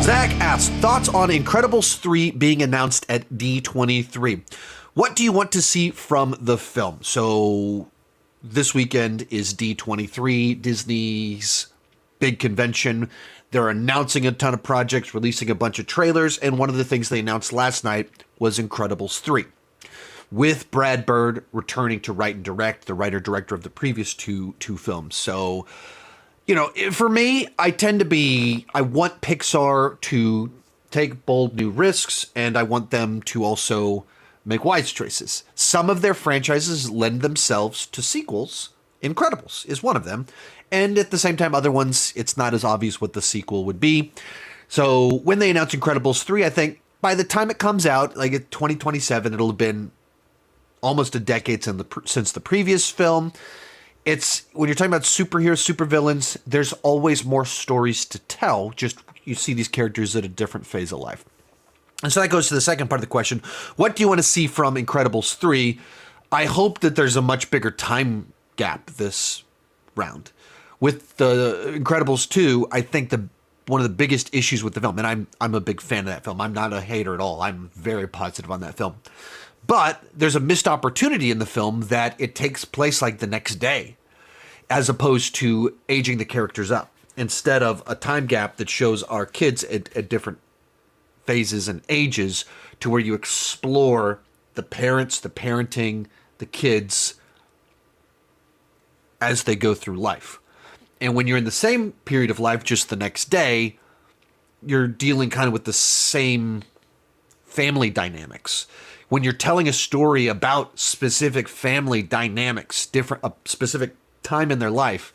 Zach asks, thoughts on Incredibles 3 being announced at D23. What do you want to see from the film? So this weekend is D23, Disney's big convention. They're announcing a ton of projects, releasing a bunch of trailers, and one of the things they announced last night was Incredibles 3. With Brad Bird returning to write and direct, the writer-director of the previous two films. So, you know, for me, I want Pixar to take bold new risks, and I want them to also make wise choices. Some of their franchises lend themselves to sequels. Incredibles is one of them. And at the same time, other ones, it's not as obvious what the sequel would be. So when they announce Incredibles 3, I think by the time it comes out, like at 2027, it'll have been almost a decade since the previous film. It's when you're talking about superheroes, supervillains, there's always more stories to tell. Just you see these characters at a different phase of life. And so that goes to the second part of the question. What do you want to see from Incredibles 3? I hope that there's a much bigger time gap this round. With the Incredibles 2, I think one of the biggest issues with the film, and I'm a big fan of that film. I'm not a hater at all. I'm very positive on that film. But there's a missed opportunity in the film that it takes place like the next day, as opposed to aging the characters up. Instead of a time gap that shows our kids at different phases and ages, to where you explore the parents, the parenting, the kids as they go through life. And when you're in the same period of life, just the next day, you're dealing kind of with the same family dynamics. When you're telling a story about specific family dynamics, a specific time in their life,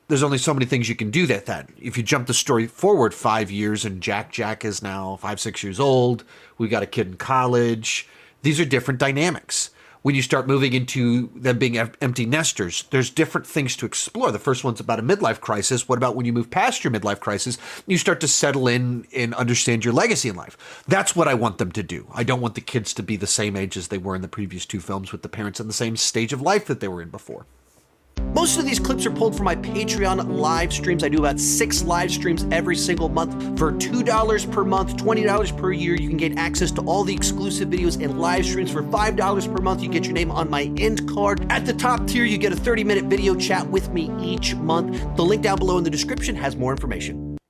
there's only so many things you can do that. If you jump the story forward 5 years and Jack is now 5-6 years old, we've got a kid in college, these are different dynamics. When you start moving into them being empty nesters, there's different things to explore. The first one's about a midlife crisis. What about when you move past your midlife crisis, you start to settle in and understand your legacy in life? That's what I want them to do. I don't want the kids to be the same age as they were in the previous two films, with the parents in the same stage of life that they were in before. Most of these clips are pulled from my Patreon live streams. I do about 6 live streams every single month. For $2 per month, $20 per year, you can get access to all the exclusive videos and live streams. For $5 per month, you get your name on my end card. At the top tier, you get a 30-minute video chat with me each month. The link down below in the description has more information.